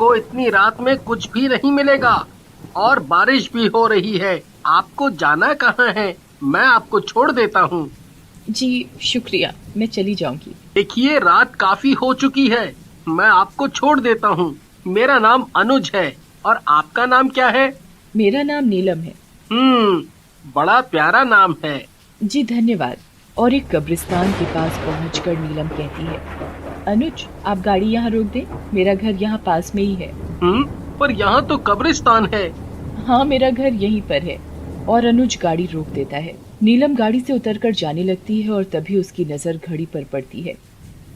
आपको इतनी रात में कुछ भी नहीं मिलेगा और बारिश भी हो रही है। आपको जाना कहाँ है? मैं आपको छोड़ देता हूँ। जी शुक्रिया, मैं चली जाऊंगी। देखिए, रात काफी हो चुकी है। मैं आपको छोड़ देता हूँ। मेरा नाम अनुज है। और आपका नाम क्या है? मेरा नाम नीलम है। बड़ा प्यारा नाम है। जी धन्यवाद। और एक कब्रिस्तान के पास पहुंचकर नीलम कहती है, अनुज आप गाड़ी यहाँ रोक दें, मेरा घर यहाँ पास में ही है। पर यहाँ तो कब्रिस्तान है। हाँ मेरा घर यहीं पर है। और अनुज गाड़ी रोक देता है। नीलम गाड़ी से उतरकर जाने लगती है और तभी उसकी नजर घड़ी पर पड़ती है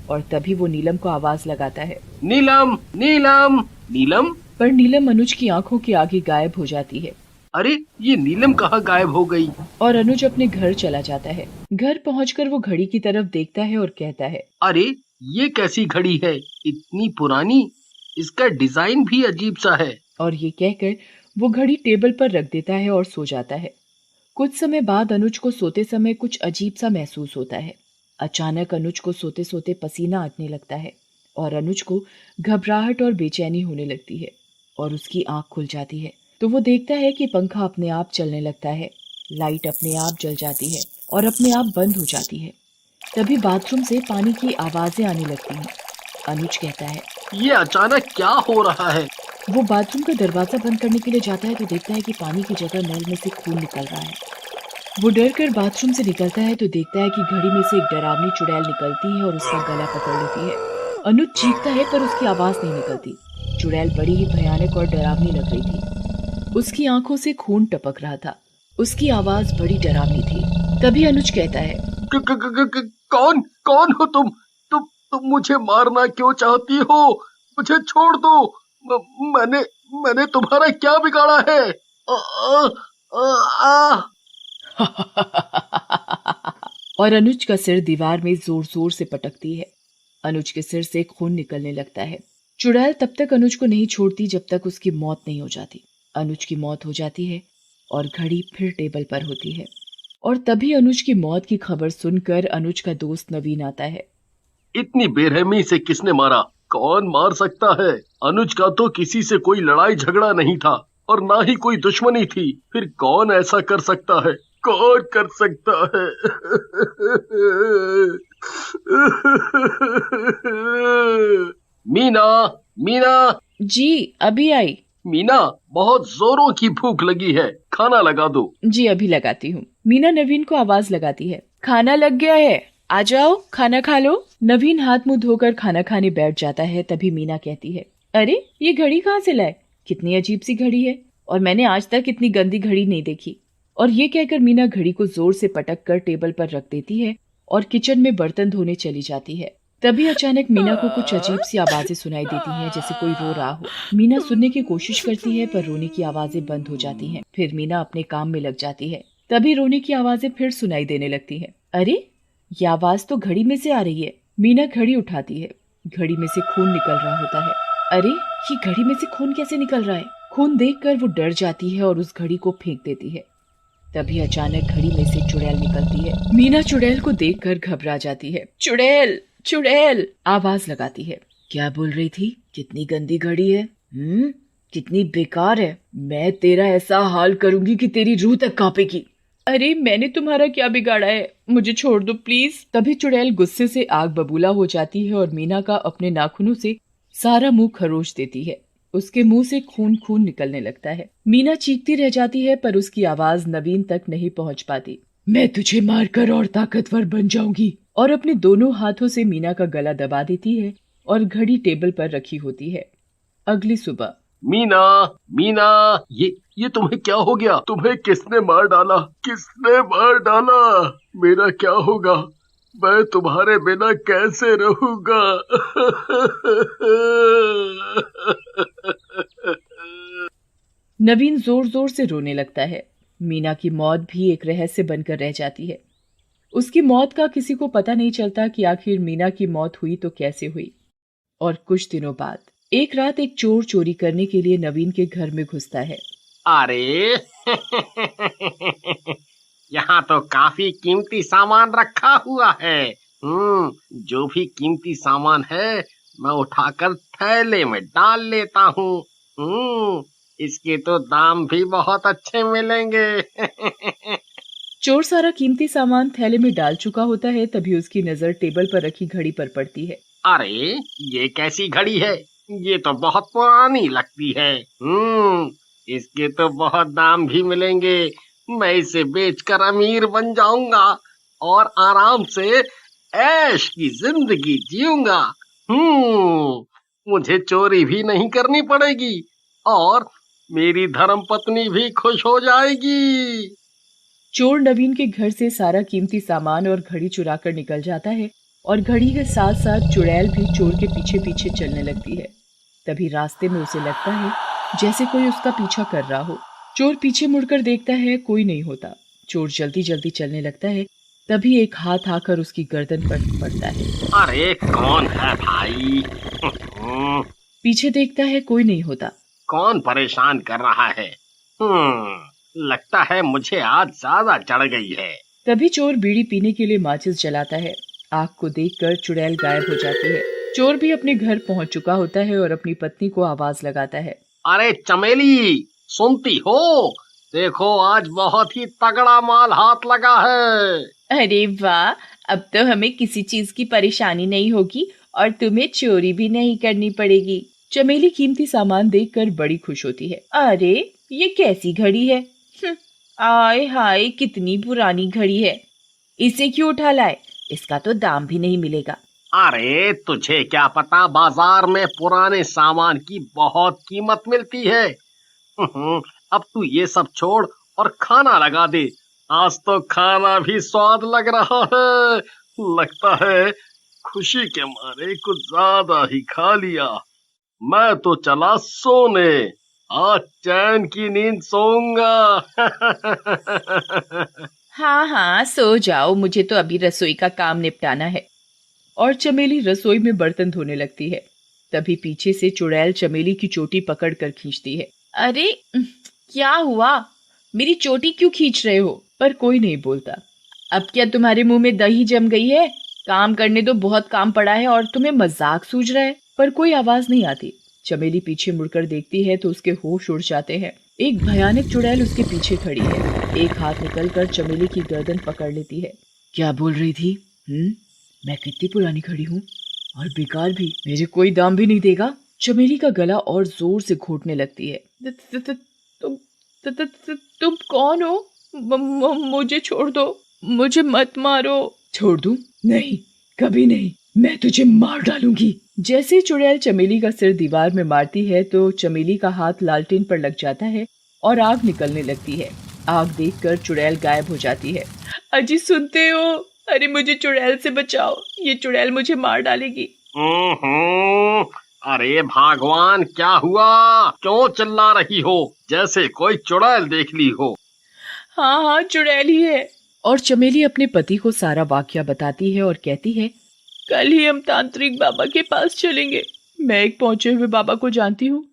और तभी वो नीलम को आवाज लगाता है, नीलम नीलम नीलम। पर नीलम अनुज की आंखों के आगे गायब हो जाती है। अरे, ये नीलम कहाँ गायब हो गई? और अनुज अपने घर चला जाता है। घर पहुंचकर वो घड़ी की तरफ देखता है और कहता है, अरे, ये कैसी घड़ी है? इतनी पुरानी। इसका डिजाइन भी अजीब सा है। और ये कहकर वो घड़ी टेबल पर रख देता है और सो जाता है। कुछ समय बाद अनुज को सोते समय कुछ अजीब सा महसूस होता है। अचानक अनुज को सोते सोते पसीना आने लगता है और अनुज को घबराहट और बेचैनी होने लगती है और उसकी आंख खुल जाती है तो वो देखता है कि पंखा अपने आप चलने लगता है, लाइट अपने आप जल जाती है और अपने आप बंद हो जाती है। तभी बाथरूम से पानी की आवाजें आने लगती हैं। अनुज कहता है, ये अचानक क्या हो रहा है? वो बाथरूम का दरवाजा बंद करने के लिए जाता है तो देखता है कि पानी की जगह नल में से खून निकल रहा है। वो डर कर बाथरूम से निकलता है तो देखता है कि घड़ी में से एक डरावनी चुड़ैल निकलती है और उसका गला पकड़ लेती है। अनुज चीखता है पर उसकी आवाज नहीं निकलती। चुड़ैल बड़ी ही भयानक और डरावनी लग रही थी। उसकी आंखों से खून टपक रहा था। उसकी आवाज बड़ी डरावनी थी। तभी अनुज कहता है, कौन कौन हो तुम? तुम मुझे मारना क्यों चाहती हो? मुझे छोड़ दो। मैंने तुम्हारा क्या बिगाड़ा है? आ, आ, आ, और अनुज का सिर दीवार में जोर जोर से पटकती है। अनुज के सिर से खून निकलने लगता है। चुड़ैल तब तक अनुज को नहीं छोड़ती जब तक उसकी मौत नहीं हो जाती। अनुज की मौत हो जाती है और घड़ी फिर टेबल पर होती है। और तभी अनुज की मौत की खबर सुनकर अनुज का दोस्त नवीन आता है। इतनी बेरहमी से किसने मारा? कौन मार सकता है? अनुज का तो किसी से कोई लड़ाई झगड़ा नहीं था और ना ही कोई दुश्मनी थी। फिर कौन ऐसा कर सकता है? कौन कर सकता है? मीना, मीना, जी अभी आई। मीना, बहुत जोरों की भूख लगी है, खाना लगा दो। जी अभी लगाती हूँ। मीना नवीन को आवाज लगाती है, खाना लग गया है, आ जाओ खाना खा लो। नवीन हाथ मुंह धोकर खाना खाने बैठ जाता है। तभी मीना कहती है, अरे ये घड़ी कहाँ से लाए? कितनी अजीब सी घड़ी है और मैंने आज तक इतनी गंदी घड़ी नहीं देखी। और ये कहकर मीना घड़ी को जोर से पटक कर टेबल पर रख देती है और किचन में बर्तन धोने चली जाती है। तभी अचानक मीना को कुछ अजीब सी आवाजें सुनाई देती हैं, जैसे कोई रो रहा हो। मीना सुनने की कोशिश करती है पर रोने की आवाजें बंद हो जाती हैं। फिर मीना अपने काम में लग जाती है। तभी रोने की आवाजें फिर सुनाई देने लगती हैं। अरे ये आवाज तो घड़ी में से आ रही है। मीना घड़ी उठाती है। घड़ी में से खून निकल रहा होता है। अरे ये घड़ी में से खून कैसे निकल रहा है? खून देखकर वो डर जाती है और उस घड़ी को फेंक देती है। तभी अचानक घड़ी में से चुड़ैल निकलती है। मीना चुड़ैल को देखकर घबरा जाती है। चुड़ैल चुड़ैल आवाज लगाती है। क्या बोल रही थी? कितनी गंदी घड़ी है, कितनी बेकार है। मैं तेरा ऐसा हाल करूंगी कि तेरी रूह तक कांपेगी। अरे मैंने तुम्हारा क्या बिगाड़ा है, मुझे छोड़ दो प्लीज। तभी चुड़ैल गुस्से से आग बबूला हो जाती है और मीना का अपने नाखूनों से सारा मुंह खरोच देती है। उसके मुंह से खून खून निकलने लगता है। मीना चीखती रह जाती है पर उसकी आवाज नवीन तक नहीं पहुंच पाती। मैं तुझे मारकर और ताकतवर बन जाऊंगी। और अपने दोनों हाथों से मीना का गला दबा देती है और घड़ी टेबल पर रखी होती है। अगली सुबह। मीना, मीना, ये तुम्हें क्या हो गया? तुम्हें किसने मार डाला? किसने मार डाला? मेरा क्या होगा? मैं तुम्हारे बिना कैसे रहूंगा? नवीन जोर जोर से रोने लगता है। मीना की मौत भी एक रहस्य बनकर रह जाती है। उसकी मौत का किसी को पता नहीं चलता कि आखिर मीना की मौत हुई तो कैसे हुई। और कुछ दिनों बाद एक रात एक चोर चोरी करने के लिए नवीन के घर में घुसता है। अरे, यहाँ तो काफी कीमती सामान रखा हुआ है। जो भी कीमती सामान है मैं उठाकर थैले में डाल लेता हूँ। इसके तो दाम भी बहुत अच्छे मिलेंगे। चोर सारा कीमती सामान थैले में डाल चुका होता है, तभी उसकी नजर टेबल पर रखी घड़ी पर पड़ती है। अरे ये कैसी घड़ी है? ये तो बहुत पुरानी लगती है। इसके तो बहुत दाम भी मिलेंगे। मैं इसे बेचकर अमीर बन जाऊंगा और आराम से ऐश की जिंदगी जीऊंगा। मुझे चोरी भी नहीं करनी पड़ेगी और मेरी धर्मपत्नी भी खुश हो जाएगी। चोर नवीन के घर से सारा कीमती सामान और घड़ी चुरा कर निकल जाता है और घड़ी के साथ साथ चुड़ैल भी चोर के पीछे पीछे चलने लगती है। तभी रास्ते में उसे लगता है जैसे कोई उसका पीछा कर रहा हो। चोर पीछे मुड़कर देखता है, कोई नहीं होता। चोर जल्दी जल्दी चलने लगता है, तभी एक हाथ आकर उसकी गर्दन पर पड़ता है। अरे कौन है भाई? पीछे देखता है, कोई नहीं होता। कौन परेशान कर रहा है? लगता है मुझे आज ज्यादा चढ़ गई है। तभी चोर बीड़ी पीने के लिए माचिस जलाता है। आग को देखकर चुड़ैल गायब हो जाती है। चोर भी अपने घर पहुंच चुका होता है और अपनी पत्नी को आवाज लगाता है। अरे चमेली, सुनती हो? देखो आज बहुत ही तगड़ा माल हाथ लगा है। अरे वाह, अब तो हमें किसी चीज की परेशानी नहीं होगी और तुम्हें चोरी भी नहीं करनी पड़ेगी। चमेली कीमती सामान देखकर बड़ी खुश होती है। अरे ये कैसी घड़ी है? आय हाय, कितनी पुरानी घड़ी है। इसे क्यों उठा लाए? इसका तो दाम भी नहीं मिलेगा। अरे तुझे क्या पता, बाजार में पुराने सामान की बहुत कीमत मिलती है। अब तू ये सब छोड़ और खाना लगा दे। आज तो खाना भी स्वाद लग रहा है। लगता है खुशी के मारे कुछ ज्यादा ही खा लिया। मैं तो चला सोने। आज चैन की नींद सोऊंगा। हाँ हाँ, सो जाओ, मुझे तो अभी रसोई का काम निपटाना है। और चमेली रसोई में बर्तन धोने लगती है। तभी पीछे से चुड़ैल चमेली की चोटी पकड़कर खींचती है। अरे क्या हुआ? मेरी चोटी क्यों खींच रहे हो? पर कोई नहीं बोलता। अब क्या तुम्हारे मुंह में दही जम गई है? काम करने दो, बहुत काम पड़ा है और तुम्हें मजाक सूझ रहा है। पर कोई आवाज नहीं आती। चमेली पीछे मुड़कर देखती है तो उसके होश उड़ जाते हैं। एक भयानक चुड़ैल उसके पीछे खड़ी है। एक हाथ निकलकर चमेली की गर्दन पकड़ लेती है। क्या बोल रही थी? मैं कितनी पुरानी खड़ी हूँ और बेकार भी, मेरे कोई दाम भी नहीं देगा। चमेली का गला और जोर से घोटने लगती है। तुम कौन हो? मुझे छोड़ दो, मुझे मत मारो। छोड़ दूं? नहीं, कभी नहीं, मैं तुझे मार डालूंगी। जैसे चुड़ैल चमेली का सिर दीवार में मारती है तो चमेली का हाथ लालटेन पर लग जाता है और आग निकलने लगती है। आग देखकर चुड़ैल गायब हो जाती है। अजी सुनते हो? अरे मुझे चुड़ैल से बचाओ, ये चुड़ैल मुझे मार डालेगी। अरे भगवान, क्या हुआ? क्यों चिल्ला रही हो जैसे कोई चुड़ैल देख ली हो? हाँ हाँ, चुड़ैल ही है। और चमेली अपने पति को सारा वाकया बताती है और कहती है, कल ही हम तांत्रिक बाबा के पास चलेंगे। मैं एक पहुंचे हुए बाबा को जानती हूँ,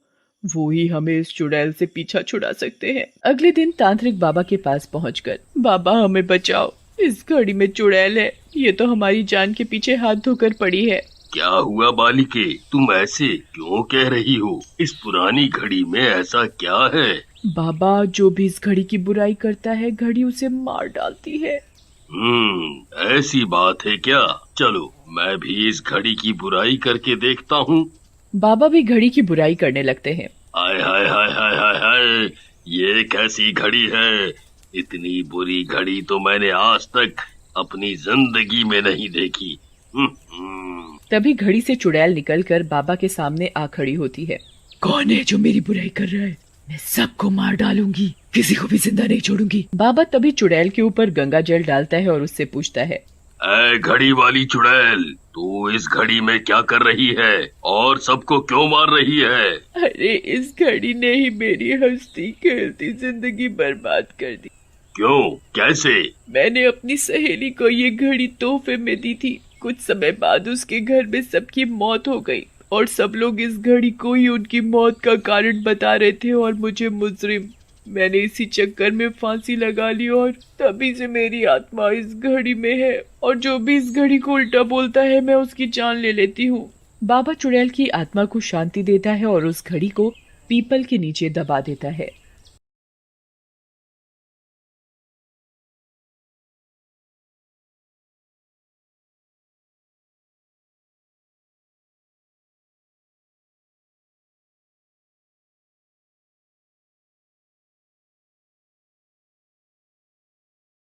वो ही हमें इस चुड़ैल से पीछा छुड़ा सकते हैं। अगले दिन तांत्रिक बाबा के पास पहुंचकर, बाबा हमें बचाओ, इस घड़ी में चुड़ैल है, ये तो हमारी जान के पीछे हाथ धोकर पड़ी है। क्या हुआ बालिके, तुम ऐसे क्यों कह रही हो? इस पुरानी घड़ी में ऐसा क्या है? बाबा, जो भी इस घड़ी की बुराई करता है, घड़ी उसे मार डालती है। ऐसी बात है क्या? चलो मैं भी इस घड़ी की बुराई करके देखता हूँ। बाबा भी घड़ी की बुराई करने लगते हैं। हाय हाय हाय हाय हाय हाय, ये कैसी घड़ी है? इतनी बुरी घड़ी तो मैंने आज तक अपनी जिंदगी में नहीं देखी। तभी घड़ी से चुड़ैल निकलकर बाबा के सामने आ खड़ी होती है। कौन है जो मेरी बुराई कर रहा है? मैं सबको मार डालूंगी, किसी को भी जिंदा नहीं छोड़ूंगी। बाबा तभी चुड़ैल के ऊपर गंगा जल डालता है और उससे पूछता है, ऐ घड़ी वाली चुड़ैल, तू इस घड़ी में क्या कर रही है और सबको क्यों मार रही है? अरे इस घड़ी ने ही मेरी हंसती खेलती जिंदगी बर्बाद कर दी। क्यों, कैसे? मैंने अपनी सहेली को ये घड़ी तोहफे में दी थी। कुछ समय बाद उसके घर में सबकी मौत हो गई और सब लोग इस घड़ी को ही उनकी मौत का कारण बता रहे थे और मुझे मुजरिम। मैंने इसी चक्कर में फांसी लगा ली और तभी से मेरी आत्मा इस घड़ी में है और जो भी इस घड़ी को उल्टा बोलता है मैं उसकी जान ले लेती हूँ। बाबा चुड़ैल की आत्मा को शांति देता है और उस घड़ी को पीपल के नीचे दबा देता है।